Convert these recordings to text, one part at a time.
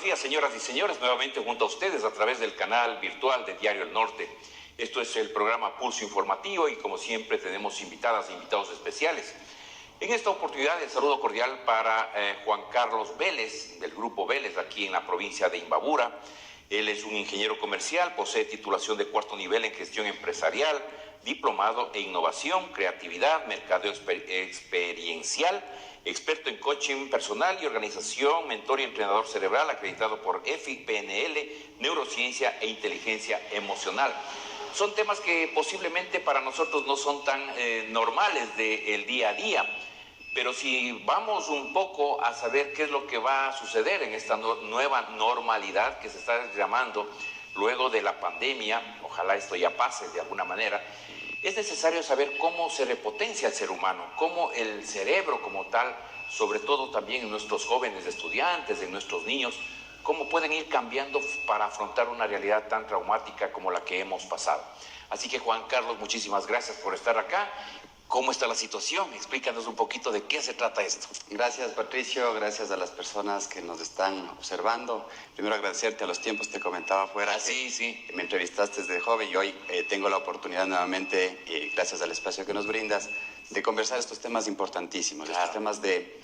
buenos días, señoras y señores, nuevamente junto a ustedes a través del canal virtual de Diario El Norte. Esto es el programa Pulso Informativo y como siempre tenemos invitadas e invitados especiales. En esta oportunidad el saludo cordial para Juan Carlos Vélez, del Grupo Vélez, aquí en la provincia de Imbabura. Él es un ingeniero comercial, posee titulación de cuarto nivel en gestión empresarial, diplomado en innovación, creatividad, mercadeo experiencial, experto en coaching personal y organización, mentor y entrenador cerebral, acreditado por EFI, PNL, neurociencia e inteligencia emocional. Son temas que posiblemente para nosotros no son tan normales del día a día, pero si vamos un poco a saber qué es lo que va a suceder en esta nueva normalidad que se está llamando luego de la pandemia, ojalá esto ya pase de alguna manera, es necesario saber cómo se repotencia el ser humano, cómo el cerebro como tal, sobre todo también en nuestros jóvenes estudiantes, en nuestros niños, cómo pueden ir cambiando para afrontar una realidad tan traumática como la que hemos pasado. Así que Juan Carlos, muchísimas gracias por estar acá. ¿Cómo está la situación? Explícanos un poquito de qué se trata esto. Gracias, Patricio, gracias a las personas que nos están observando. Primero agradecerte a los tiempos, te comentaba afuera sí. Me entrevistaste desde joven y hoy tengo la oportunidad nuevamente, gracias al espacio que nos brindas, de conversar estos temas importantísimos, claro. Estos temas de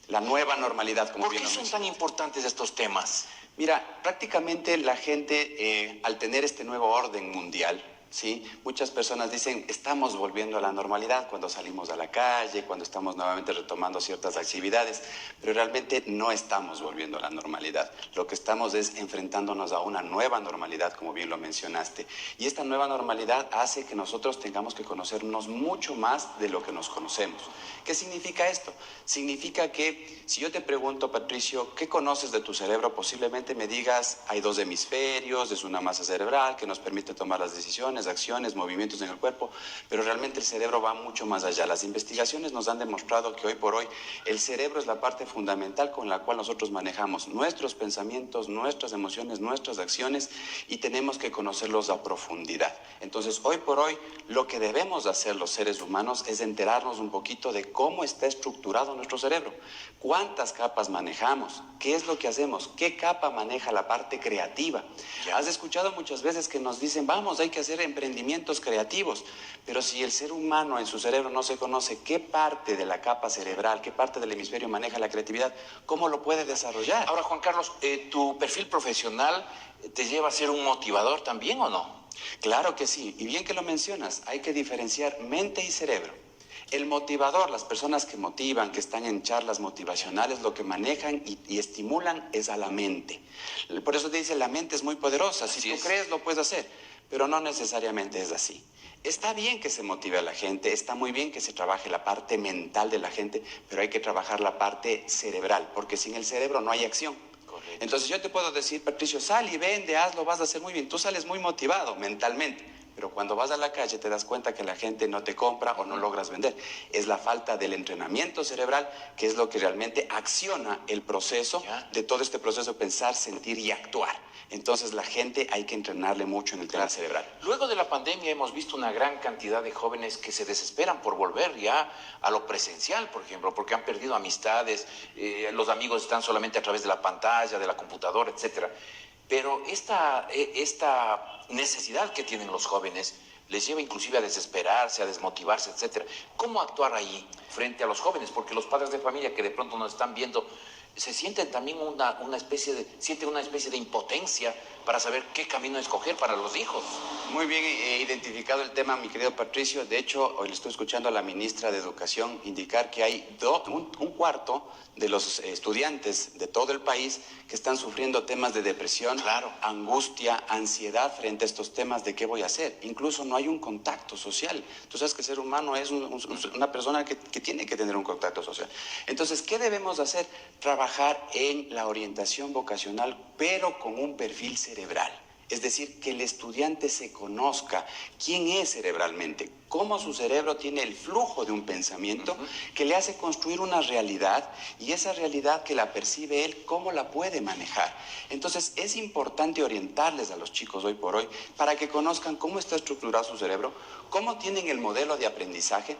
la nueva normalidad. ¿Por qué son tan importantes estos temas? Mira, prácticamente la gente, al tener este nuevo orden mundial, ¿sí? Muchas personas dicen, estamos volviendo a la normalidad cuando salimos a la calle, cuando estamos nuevamente retomando ciertas actividades, pero realmente no estamos volviendo a la normalidad. Lo que estamos es enfrentándonos a una nueva normalidad, como bien lo mencionaste. Y esta nueva normalidad hace que nosotros tengamos que conocernos mucho más de lo que nos conocemos. ¿Qué significa esto? Significa que si yo te pregunto, Patricio, ¿qué conoces de tu cerebro? Posiblemente me digas, hay dos hemisferios, es una masa cerebral que nos permite tomar las decisiones, acciones, movimientos en el cuerpo, pero realmente el cerebro va mucho más allá. Las investigaciones nos han demostrado que hoy por hoy el cerebro es la parte fundamental con la cual nosotros manejamos nuestros pensamientos, nuestras emociones, nuestras acciones y tenemos que conocerlos a profundidad. Entonces, hoy por hoy, lo que debemos hacer los seres humanos es enterarnos un poquito de cómo está estructurado nuestro cerebro, cuántas capas manejamos, qué es lo que hacemos, qué capa maneja la parte creativa. Has escuchado muchas veces que nos dicen, vamos, hay que hacer emprendimientos creativos, pero si el ser humano en su cerebro no se conoce qué parte de la capa cerebral, qué parte del hemisferio maneja la creatividad, ¿cómo lo puede desarrollar? Ahora, Juan Carlos, ¿tu perfil profesional te lleva a ser un motivador también o no? Claro que sí, y bien que lo mencionas, hay que diferenciar mente y cerebro. El motivador, las personas que motivan, que están en charlas motivacionales, lo que manejan y estimulan es a la mente. Por eso te dice, la mente es muy poderosa, si tú crees lo puedes hacer, pero no necesariamente es así. Está bien que se motive a la gente, está muy bien que se trabaje la parte mental de la gente, pero hay que trabajar la parte cerebral, porque sin el cerebro no hay acción. Correcto. Entonces yo te puedo decir, Patricio, sal y vende, hazlo, vas a hacer muy bien. Tú sales muy motivado mentalmente, pero cuando vas a la calle te das cuenta que la gente no te compra o no logras vender. Es la falta del entrenamiento cerebral que es lo que realmente acciona el proceso de todo este proceso de pensar, sentir y actuar. Entonces la gente hay que entrenarle mucho en el tema cerebral. Luego de la pandemia hemos visto una gran cantidad de jóvenes que se desesperan por volver ya a lo presencial, por ejemplo, porque han perdido amistades, los amigos están solamente a través de la pantalla, de la computadora, etcétera. Pero esta necesidad que tienen los jóvenes les lleva inclusive a desesperarse, a desmotivarse, etcétera. ¿Cómo actuar ahí frente a los jóvenes? Porque los padres de familia que de pronto nos están viendo se sienten también sienten una especie de impotencia para saber qué camino escoger para los hijos. Muy bien identificado el tema, mi querido Patricio. De hecho, hoy le estoy escuchando a la ministra de Educación indicar que hay un cuarto de los estudiantes de todo el país que están sufriendo temas de depresión, angustia, ansiedad frente a estos temas de qué voy a hacer. Incluso no hay un contacto social. Tú sabes que el ser humano es una persona que tiene que tener un contacto social. Entonces, ¿qué debemos hacer? Trabajar en la orientación vocacional, pero con un perfil cerebral. Es decir, que el estudiante se conozca quién es cerebralmente, cómo su cerebro tiene el flujo de un pensamiento que le hace construir una realidad y esa realidad que la percibe él, cómo la puede manejar. Entonces es importante orientarles a los chicos hoy por hoy para que conozcan cómo está estructurado su cerebro, cómo tienen el modelo de aprendizaje.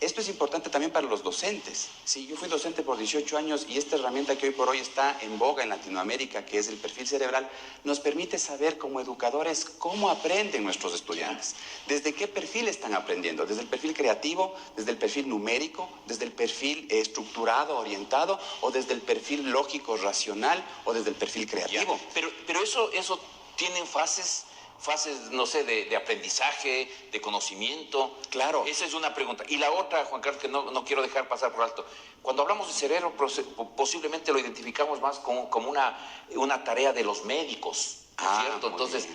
Esto es importante también para los docentes. Sí, yo fui docente por 18 años y esta herramienta que hoy por hoy está en boga en Latinoamérica, que es el perfil cerebral, nos permite saber como educadores cómo aprenden nuestros estudiantes, desde qué perfil están aprendiendo, desde el perfil creativo, desde el perfil numérico, desde el perfil estructurado, orientado, o desde el perfil lógico, racional, o desde el perfil creativo. Pero eso tienen fases, no sé, de aprendizaje, de conocimiento. Claro. Esa es una pregunta. Y la otra, Juan Carlos, que no quiero dejar pasar por alto. Cuando hablamos de cerebro, posiblemente lo identificamos más como una tarea de los médicos, ¿no es cierto? Entonces,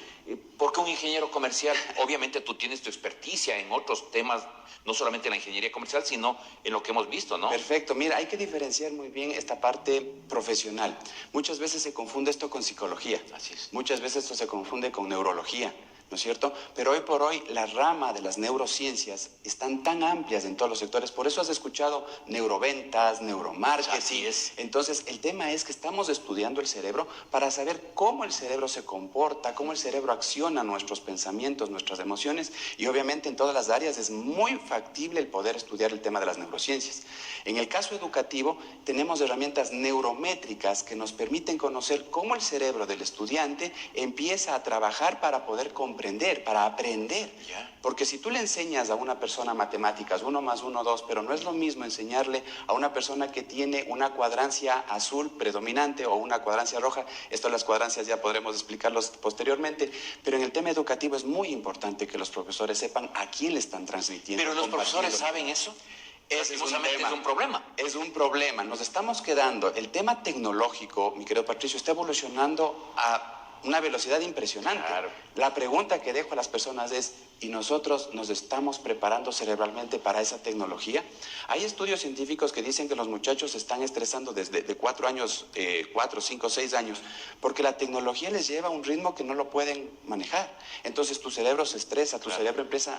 ¿por qué un ingeniero comercial? Obviamente tú tienes tu experticia en otros temas, no solamente en la ingeniería comercial, sino en lo que hemos visto, ¿no? Perfecto. Mira, hay que diferenciar muy bien esta parte profesional. Muchas veces se confunde esto con psicología. Así es. Muchas veces esto se confunde con neurología, ¿no es cierto? Pero hoy por hoy la rama de las neurociencias están tan amplias en todos los sectores. Por eso has escuchado neuroventas, neuromarketing. Así es. Entonces, el tema es que estamos estudiando el cerebro para saber cómo el cerebro se comporta, cómo el cerebro acciona nuestros pensamientos, nuestras emociones, y obviamente en todas las áreas es muy factible el poder estudiar el tema de las neurociencias. En el caso educativo, tenemos herramientas neurométricas que nos permiten conocer cómo el cerebro del estudiante empieza a trabajar para poder comprender, para aprender. Porque si tú le enseñas a una persona matemáticas, 1 más 1, 2, pero no es lo mismo enseñarle a una persona que tiene una cuadrancia azul predominante o una cuadrancia roja. Esto las cuadrancias ya podremos explicarlos posteriormente, pero en el tema educativo es muy importante que los profesores sepan a quién le están transmitiendo. ¿Pero los profesores saben eso? Es un problema. Es un problema. Nos estamos quedando. El tema tecnológico, mi querido Patricio, está evolucionando a una velocidad impresionante. Claro. La pregunta que dejo a las personas es, ¿y nosotros nos estamos preparando cerebralmente para esa tecnología? Hay estudios científicos que dicen que los muchachos se están estresando desde 4 años, 4, 5, 6 años, porque la tecnología les lleva a un ritmo que no lo pueden manejar. Entonces tu cerebro se estresa, tu cerebro empieza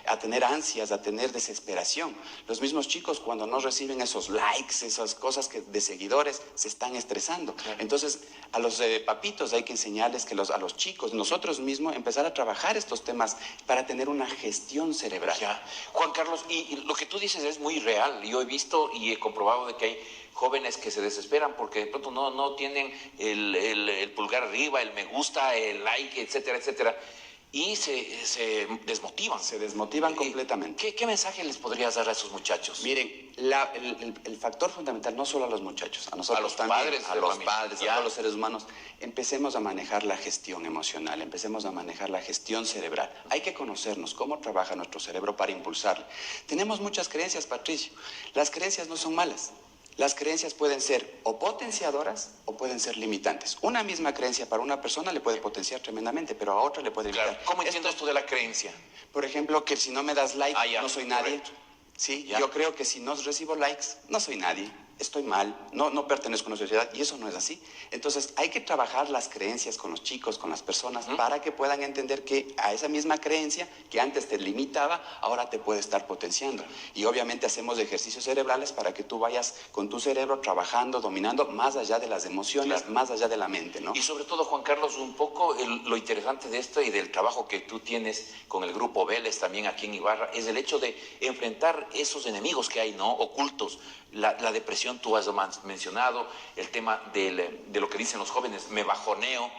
a tener ansias, a tener desesperación. Los mismos chicos cuando no reciben esos likes, esas cosas de seguidores, se están estresando. Entonces a los papitos hay que enseñarles que a los chicos, nosotros mismos, empezar a trabajar estos temas para tener una gestión cerebral. Ya. Juan Carlos, y lo que tú dices es muy real. Yo he visto y he comprobado de que hay jóvenes que se desesperan porque de pronto no tienen el pulgar arriba, el me gusta, el like, etcétera, etcétera. Y se desmotivan. Se desmotivan completamente. ¿Qué mensaje les podrías dar a esos muchachos? Miren, el factor fundamental, no solo a los muchachos, a nosotros a los también, padres, a todos los seres humanos, empecemos a manejar la gestión emocional, empecemos a manejar la gestión cerebral. Hay que conocernos cómo trabaja nuestro cerebro para impulsarle. Tenemos muchas creencias, Patricio. Las creencias no son malas. Las creencias pueden ser o potenciadoras o pueden ser limitantes. Una misma creencia para una persona le puede potenciar tremendamente, pero a otra le puede limitar. Claro. ¿Cómo entiendo esto de la creencia? Por ejemplo, que si no me das like, no soy nadie. Correcto. ¿Sí? Yo creo que si no recibo likes, no soy nadie. Estoy mal, no pertenezco a una sociedad, y eso no es así. Entonces hay que trabajar las creencias con los chicos, con las personas, para que puedan entender que a esa misma creencia que antes te limitaba, ahora te puede estar potenciando. Y obviamente hacemos ejercicios cerebrales para que tú vayas con tu cerebro trabajando, dominando más allá de las emociones, más allá de la mente, ¿no? Y sobre todo, Juan Carlos, un poco lo interesante de esto y del trabajo que tú tienes con el grupo Vélez también aquí en Ibarra, es el hecho de enfrentar esos enemigos que hay, ¿no? Ocultos. La depresión, tú has mencionado, el tema de lo que dicen los jóvenes, me bajoneo,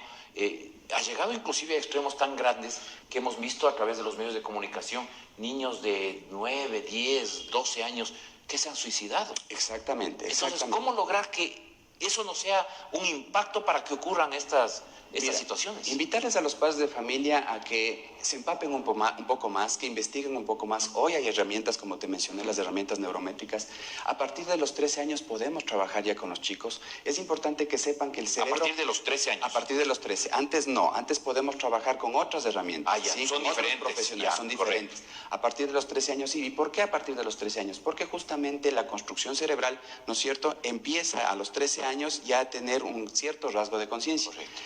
ha llegado inclusive a extremos tan grandes que hemos visto a través de los medios de comunicación niños de 9, 10, 12 años que se han suicidado. Exactamente. Entonces, ¿cómo lograr que eso no sea un impacto para que ocurran estas situaciones? Invitarles a los padres de familia a que se empapen un poco más, que investiguen un poco más. Hoy hay herramientas, como te mencioné, las herramientas neurométricas. A partir de los 13 años podemos trabajar ya con los chicos. Es importante que sepan que el cerebro... A partir de los 13 años. A partir de los 13. Antes no, antes podemos trabajar con otras herramientas. Ya, ¿sí? Son diferentes. Profesionales, son diferentes. A partir de los 13 años, sí. ¿Y por qué a partir de los 13 años? Porque justamente la construcción cerebral, ¿no es cierto?, empieza a los 13 años ya a tener un cierto rasgo de conciencia. Correcto.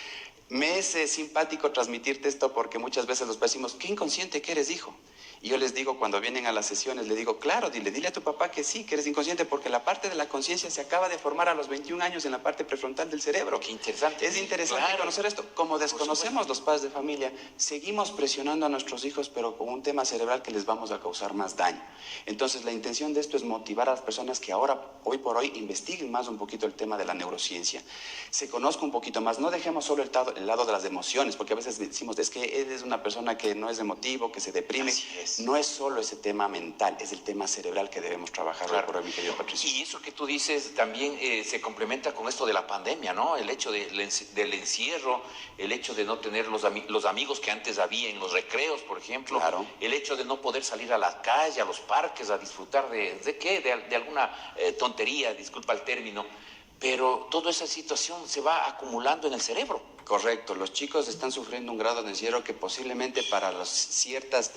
Me es simpático transmitirte esto porque muchas veces los padres decimos, qué inconsciente que eres, hijo. Y yo les digo, cuando vienen a las sesiones, le digo, claro, dile a tu papá que sí, que eres inconsciente, porque la parte de la conciencia se acaba de formar a los 21 años en la parte prefrontal del cerebro. Qué interesante. Es interesante conocer esto. Como desconocemos los padres de familia, seguimos presionando a nuestros hijos, pero con un tema cerebral que les vamos a causar más daño. Entonces, la intención de esto es motivar a las personas que ahora, hoy por hoy, investiguen más un poquito el tema de la neurociencia. Se conozca un poquito más. No dejemos solo el lado de las emociones, porque a veces decimos, es que eres una persona que no es emotivo, que se deprime. Así es. No es solo ese tema mental, es el tema cerebral que debemos trabajar, claro, por mi querido Patricio. Y eso que tú dices también se complementa con esto de la pandemia, ¿no? El hecho del encierro, el hecho de no tener los amigos que antes había en los recreos, por ejemplo. Claro. El hecho de no poder salir a la calle, a los parques, a disfrutar de alguna tontería, disculpa el término. Pero toda esa situación se va acumulando en el cerebro. Correcto, los chicos están sufriendo un grado de encierro que posiblemente para los ciertos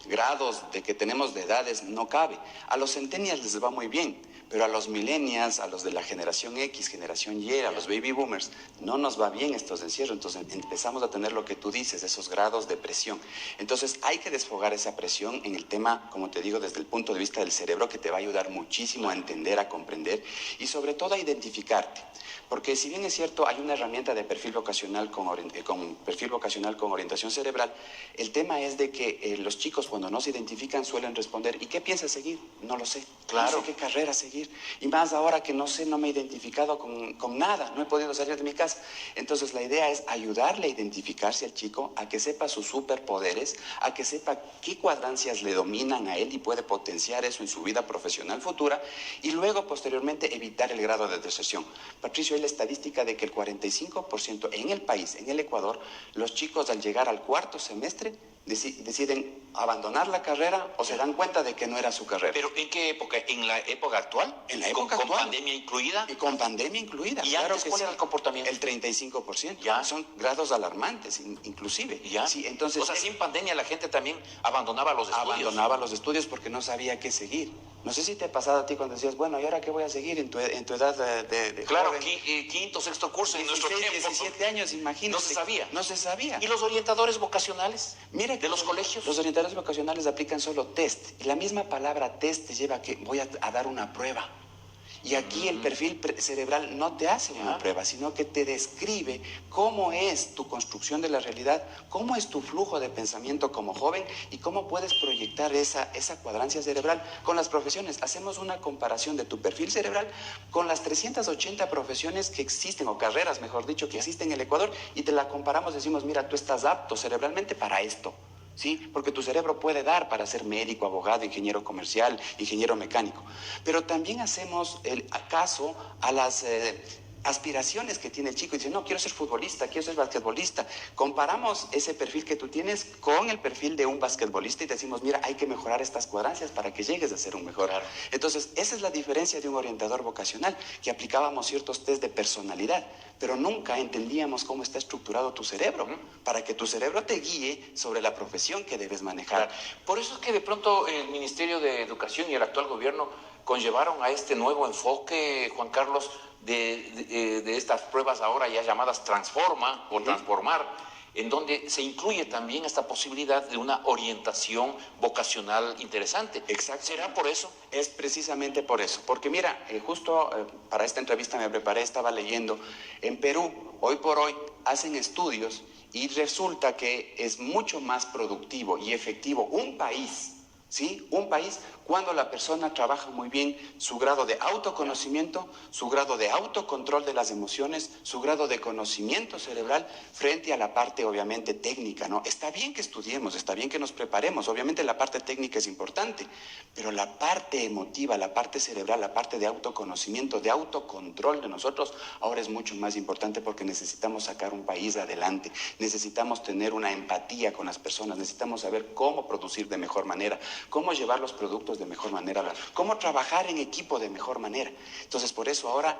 grados de que tenemos de edades no cabe. A los centennials les va muy bien, pero a los millennials, a los de la generación X, generación Y, a los baby boomers, no nos va bien estos encierros. Entonces empezamos a tener lo que tú dices, esos grados de presión. Entonces hay que desfogar esa presión en el tema, como te digo, desde el punto de vista del cerebro, que te va a ayudar muchísimo a entender, a comprender y sobre todo a identificarte. Porque si bien es cierto, hay una herramienta de perfil vocacional con orientación cerebral, el tema es de que los chicos cuando no se identifican suelen responder, ¿y qué piensas seguir? No lo sé. Claro. No sé qué carrera seguir. Y más ahora que no sé, no me he identificado con nada, no he podido salir de mi casa. Entonces la idea es ayudarle a identificarse al chico, a que sepa sus superpoderes, a que sepa qué cuadrancias le dominan a él y puede potenciar eso en su vida profesional futura, y luego posteriormente evitar el grado de deserción. Patricio, hay la estadística de que el 45% en el país, en el Ecuador, los chicos al llegar al cuarto semestre deciden abandonar la carrera o se dan cuenta de que no era su carrera. ¿Pero en qué época? ¿En la época actual? En la época ¿Con actual. pandemia incluida? Y con pandemia incluida. ¿Y claro antes que cuál sí. era el comportamiento? El 35%. Ya. Son grados alarmantes, inclusive. ¿Ya? Sí, entonces, o sea, sin pandemia la gente también abandonaba los estudios. Abandonaba los estudios porque no sabía qué seguir. No sé si te ha pasado a ti cuando decías, bueno, ¿y ahora qué voy a seguir en tu edad de claro, joven? quinto, sexto curso en 16, nuestro tiempo. 17 años, imagínate. No se sabía. No se sabía. ¿Y los orientadores vocacionales? Mira, de los colegios. Los orientadores vocacionales aplican solo test. Y la misma palabra test te lleva a que voy a dar una prueba. Y aquí el perfil cerebral no te hace una prueba, sino que te describe cómo es tu construcción de la realidad, cómo es tu flujo de pensamiento como joven y cómo puedes proyectar esa cuadrancia cerebral con las profesiones. Hacemos una comparación de tu perfil cerebral con las 380 profesiones que existen, o carreras, mejor dicho, que existen en el Ecuador, y te la comparamos, decimos, mira, tú estás apto cerebralmente para esto. ¿Sí? Porque tu cerebro puede dar para ser médico, abogado, ingeniero comercial, ingeniero mecánico. Pero también hacemos el caso a las aspiraciones que tiene el chico y dice, no, quiero ser futbolista, quiero ser basquetbolista. Comparamos ese perfil que tú tienes con el perfil de un basquetbolista y decimos, mira, hay que mejorar estas cuadrancias para que llegues a ser un mejor. Claro. Entonces, esa es la diferencia de un orientador vocacional, que aplicábamos ciertos test de personalidad, pero nunca entendíamos cómo está estructurado tu cerebro, para que tu cerebro te guíe sobre la profesión que debes manejar. Claro. Por eso es que de pronto el Ministerio de Educación y el actual gobierno conllevaron a este nuevo enfoque, Juan Carlos, de estas pruebas ahora ya llamadas Transforma o Transformar, en donde se incluye también esta posibilidad de una orientación vocacional interesante. Exacto. ¿Será por eso? Es precisamente por eso, porque mira, justo para esta entrevista me preparé, estaba leyendo, en Perú, hoy por hoy, hacen estudios y resulta que es mucho más productivo y efectivo un país, ¿sí? Un país cuando la persona trabaja muy bien su grado de autoconocimiento, su grado de autocontrol de las emociones, su grado de conocimiento cerebral frente a la parte obviamente técnica, ¿no? Está bien que estudiemos, está bien que nos preparemos, obviamente la parte técnica es importante, pero la parte emotiva, la parte cerebral, la parte de autoconocimiento, de autocontrol de nosotros, ahora es mucho más importante porque necesitamos sacar un país adelante, necesitamos tener una empatía con las personas, necesitamos saber cómo producir de mejor manera, cómo llevar los productos de mejor manera, cómo trabajar en equipo de mejor manera. Entonces, por eso ahora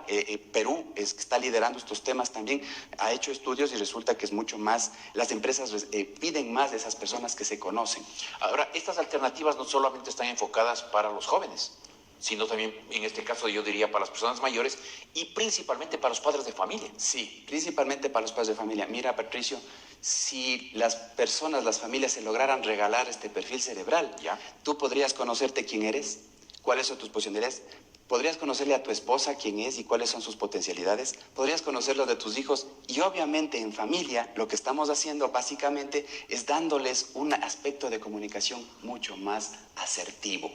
Perú está liderando estos temas también, ha hecho estudios y resulta que es mucho más, las empresas piden más de esas personas que se conocen. Ahora, estas alternativas no solamente están enfocadas para los jóvenes, sino también, en este caso yo diría, para las personas mayores y principalmente para los padres de familia. Sí, principalmente para los padres de familia. Mira, Patricio, si las personas, las familias se lograran regalar este perfil cerebral, ¿Ya? tú podrías conocerte quién eres, cuáles son tus posibilidades, podrías conocerle a tu esposa quién es y cuáles son sus potencialidades, podrías conocerlo de tus hijos y obviamente en familia lo que estamos haciendo básicamente es dándoles un aspecto de comunicación mucho más asertivo.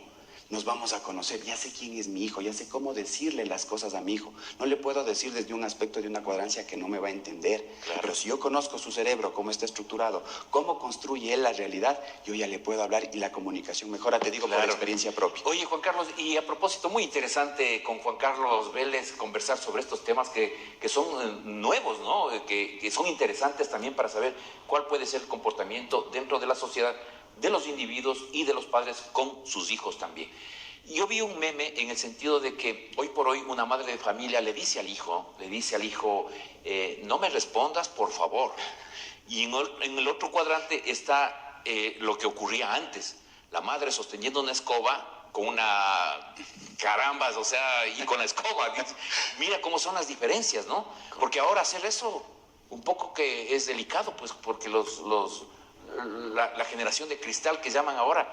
Nos vamos a conocer, ya sé quién es mi hijo, ya sé cómo decirle las cosas a mi hijo. No le puedo decir desde un aspecto de una cuadrancia que no me va a entender. Claro. Pero si yo conozco su cerebro, cómo está estructurado, cómo construye él la realidad, yo ya le puedo hablar y la comunicación mejora, te digo, por experiencia propia. Oye, Juan Carlos, y a propósito, muy interesante con Juan Carlos Vélez conversar sobre estos temas que son nuevos, ¿no? Que son interesantes también para saber cuál puede ser el comportamiento dentro de la sociedad de los individuos y de los padres con sus hijos también. Yo vi un meme en el sentido de que hoy por hoy una madre de familia le dice al hijo, no me respondas, por favor. Y en el otro cuadrante está lo que ocurría antes, la madre sosteniendo una escoba con una carambas, o sea, y con la escoba. Mira cómo son las diferencias, ¿no? Porque ahora hacer eso un poco que es delicado, pues porque la generación de cristal que llaman ahora,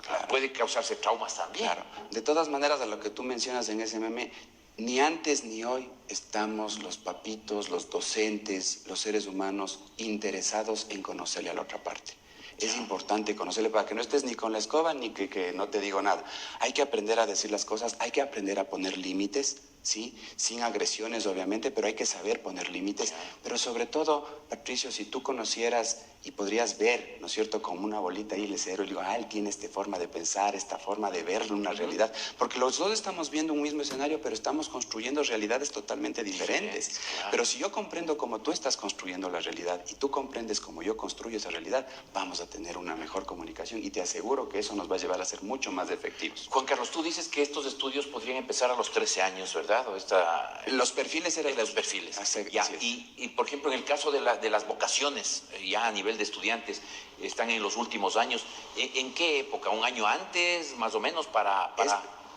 claro, puede causarse traumas también. Claro. De todas maneras, a lo que tú mencionas en ese meme, ni antes ni hoy estamos los papitos, los docentes, los seres humanos interesados en conocerle a la otra parte. Es importante conocerle para que no estés ni con la escoba ni que no te digo nada. Hay que aprender a decir las cosas, hay que aprender a poner límites, ¿sí? Sin agresiones, obviamente, pero hay que saber poner límites. Pero sobre todo, Patricio, si tú conocieras y podrías ver, ¿no es cierto?, como una bolita ahí en el cerebro, y digo, él tiene esta forma de pensar, esta forma de ver una realidad. Porque los dos estamos viendo un mismo escenario, pero estamos construyendo realidades totalmente diferentes. Claro. Pero si yo comprendo cómo tú estás construyendo la realidad y tú comprendes cómo yo construyo esa realidad, vamos a tener una mejor comunicación y te aseguro que eso nos va a llevar a ser mucho más efectivos. Juan Carlos, tú dices que estos estudios podrían empezar a los 13 años, ¿verdad? Los perfiles eran los perfiles. Ya, y por ejemplo, en el caso de las vocaciones, ya a nivel de estudiantes, están en los últimos años. ¿En qué época? ¿Un año antes, más o menos, para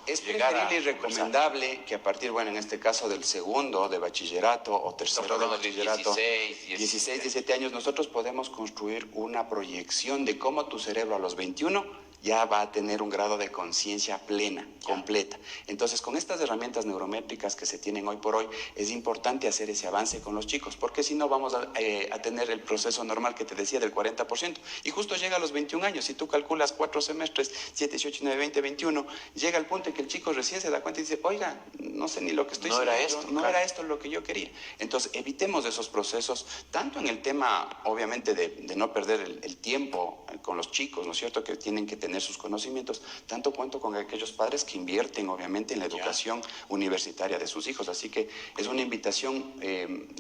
es preferible y recomendable que a partir, bueno, en este caso del segundo de bachillerato o tercero de bachillerato, 16, 17 años, nosotros podemos construir una proyección de cómo tu cerebro a los 21 ya va a tener un grado de conciencia plena, completa. Entonces, con estas herramientas neurométricas que se tienen hoy por hoy, es importante hacer ese avance con los chicos, porque si no vamos a tener el proceso normal que te decía del 40%, y justo llega a los 21 años, si tú calculas 4 semestres, 7, 18, 9, 20, 21, llega el punto en que el chico recién se da cuenta y dice, oiga, no sé ni lo que estoy haciendo, era esto lo que yo quería. Entonces, evitemos esos procesos, tanto en el tema, obviamente, de no perder el tiempo con los chicos, ¿no es cierto?, que tienen que tener sus conocimientos, tanto cuanto con aquellos padres que invierten obviamente en la educación universitaria de sus hijos. Así que es una invitación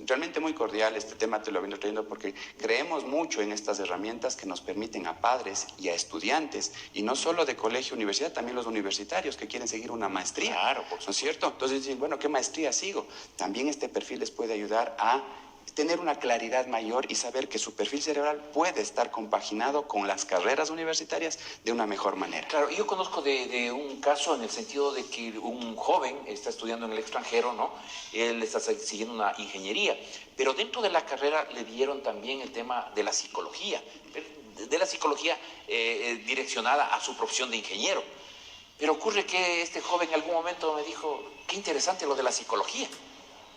realmente muy cordial. Este tema te lo vengo trayendo porque creemos mucho en estas herramientas que nos permiten a padres y a estudiantes, y no solo de colegio, universidad, también los universitarios que quieren seguir una maestría. Claro, ¿no es cierto? Entonces dicen, bueno, ¿qué maestría sigo? También este perfil les puede ayudar a tener una claridad mayor y saber que su perfil cerebral puede estar compaginado con las carreras universitarias de una mejor manera. Claro, yo conozco de un caso en el sentido de que un joven está estudiando en el extranjero, ¿no? Él está siguiendo una ingeniería, pero dentro de la carrera le dieron también el tema de la psicología direccionada a su profesión de ingeniero. Pero ocurre que este joven en algún momento me dijo, qué interesante lo de la psicología.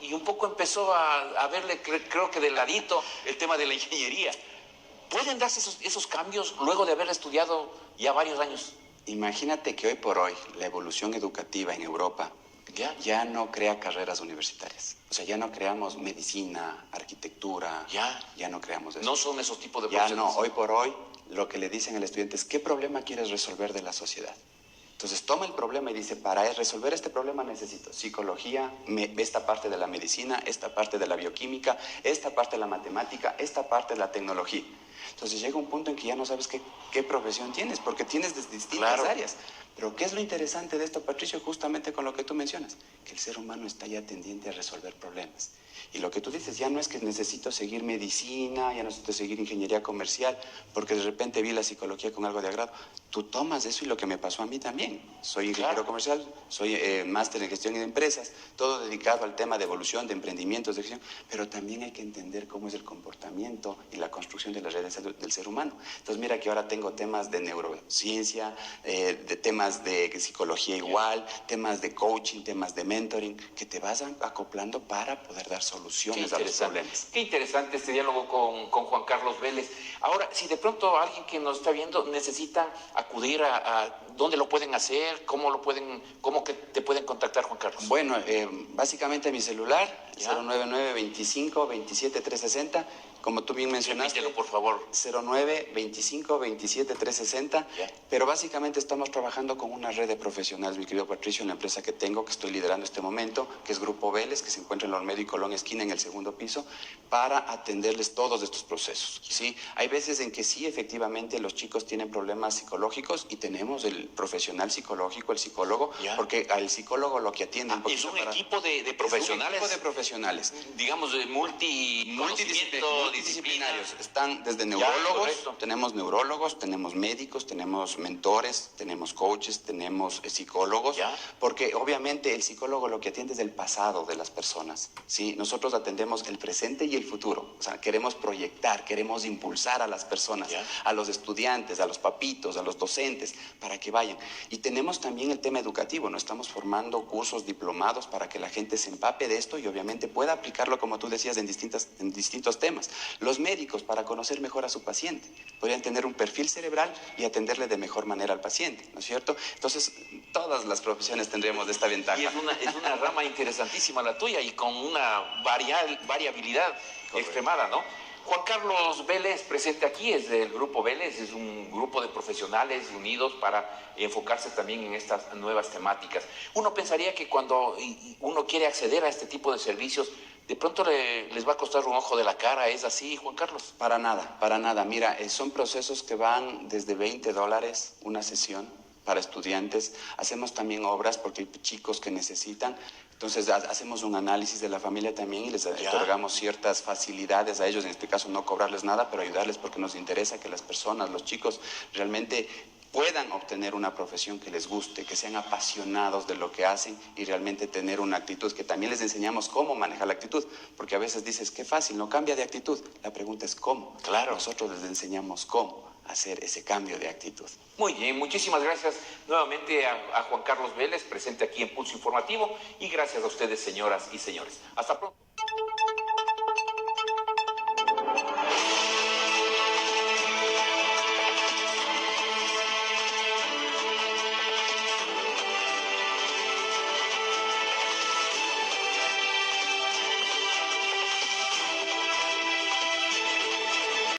Y un poco empezó a verle, creo que de ladito, el tema de la ingeniería. ¿Pueden darse esos cambios luego de haber estudiado ya varios años? Imagínate que hoy por hoy la evolución educativa en Europa ya no crea carreras universitarias. O sea, ya no creamos medicina, arquitectura, ya no creamos eso. No son esos tipos de profesiones. Ya no, hoy por hoy lo que le dicen al estudiante es, ¿qué problema quieres resolver de la sociedad? Entonces toma el problema y dice, para resolver este problema necesito psicología, esta parte de la medicina, esta parte de la bioquímica, esta parte de la matemática, esta parte de la tecnología. Entonces llega un punto en que ya no sabes qué profesión tienes, porque tienes distintas áreas. Pero ¿qué es lo interesante de esto, Patricio? Justamente con lo que tú mencionas, que el ser humano está ya tendiente a resolver problemas. Y lo que tú dices, ya no es que necesito seguir medicina, ya no necesito seguir ingeniería comercial, porque de repente vi la psicología con algo de agrado. Tú tomas eso y lo que me pasó a mí también. Soy ingeniero comercial, soy máster en gestión de empresas, todo dedicado al tema de evolución, de emprendimientos, de gestión, pero también hay que entender cómo es el comportamiento y la construcción de las redes del ser humano. Entonces mira que ahora tengo temas de neurociencia, de temas de psicología igual, temas de coaching, temas de mentoring, que te vas acoplando para poder dar soluciones a los problemas. Qué interesante este diálogo con Juan Carlos Vélez. Ahora, si de pronto alguien que nos está viendo necesita acudir a ¿dónde lo pueden hacer? ¿Cómo que te pueden contactar, Juan Carlos? Bueno, básicamente mi celular, 099-25-27-360. Como tú bien mencionaste. Repítelo, por favor. 09-25-27-360. Pero básicamente estamos trabajando con una red de profesionales, mi querido Patricio, en la empresa que tengo, que estoy liderando este momento, que es Grupo Vélez, que se encuentra en la Olmedo y Colón esquina, en el segundo piso, para atenderles todos estos procesos. ¿Sí? Hay veces en que sí, efectivamente, los chicos tienen problemas psicológicos y tenemos el profesional psicológico, el psicólogo, porque al psicólogo lo que atiende... es un equipo de profesionales. Es un equipo de profesionales. Digamos, multidisciplinarios. Están desde neurólogos, tenemos neurólogos, tenemos médicos, tenemos mentores, tenemos coaches, tenemos psicólogos, porque obviamente el psicólogo lo que atiende es el pasado de las personas, ¿sí? Nosotros atendemos el presente y el futuro, o sea, queremos proyectar, queremos impulsar a las personas, a los estudiantes, a los papitos, a los docentes, para que vayan. Y tenemos también el tema educativo, ¿no? Estamos formando cursos diplomados para que la gente se empape de esto y obviamente pueda aplicarlo, como tú decías, en distintos temas. Los médicos, para conocer mejor a su paciente, podrían tener un perfil cerebral y atenderle de mejor manera al paciente, ¿no es cierto? Entonces, todas las profesiones tendríamos esta ventaja. Y es una rama interesantísima la tuya y con una variabilidad extremada, ¿no? Juan Carlos Vélez, presente aquí, es del Grupo Vélez, es un grupo de profesionales unidos para enfocarse también en estas nuevas temáticas. Uno pensaría que cuando uno quiere acceder a este tipo de servicios, de pronto les va a costar un ojo de la cara. ¿Es así, Juan Carlos? Para nada. Mira, son procesos que van desde $20 una sesión para estudiantes. Hacemos también obras porque hay chicos que necesitan. Entonces hacemos un análisis de la familia también y les otorgamos ciertas facilidades a ellos. En este caso no cobrarles nada, pero ayudarles porque nos interesa que las personas, los chicos, realmente puedan obtener una profesión que les guste, que sean apasionados de lo que hacen y realmente tener una actitud, que también les enseñamos cómo manejar la actitud, porque a veces dices, qué fácil, no cambia de actitud. La pregunta es cómo. Claro. Nosotros les enseñamos cómo hacer ese cambio de actitud. Muy bien, muchísimas gracias nuevamente a Juan Carlos Vélez, presente aquí en Pulso Informativo, y gracias a ustedes, señoras y señores. Hasta pronto.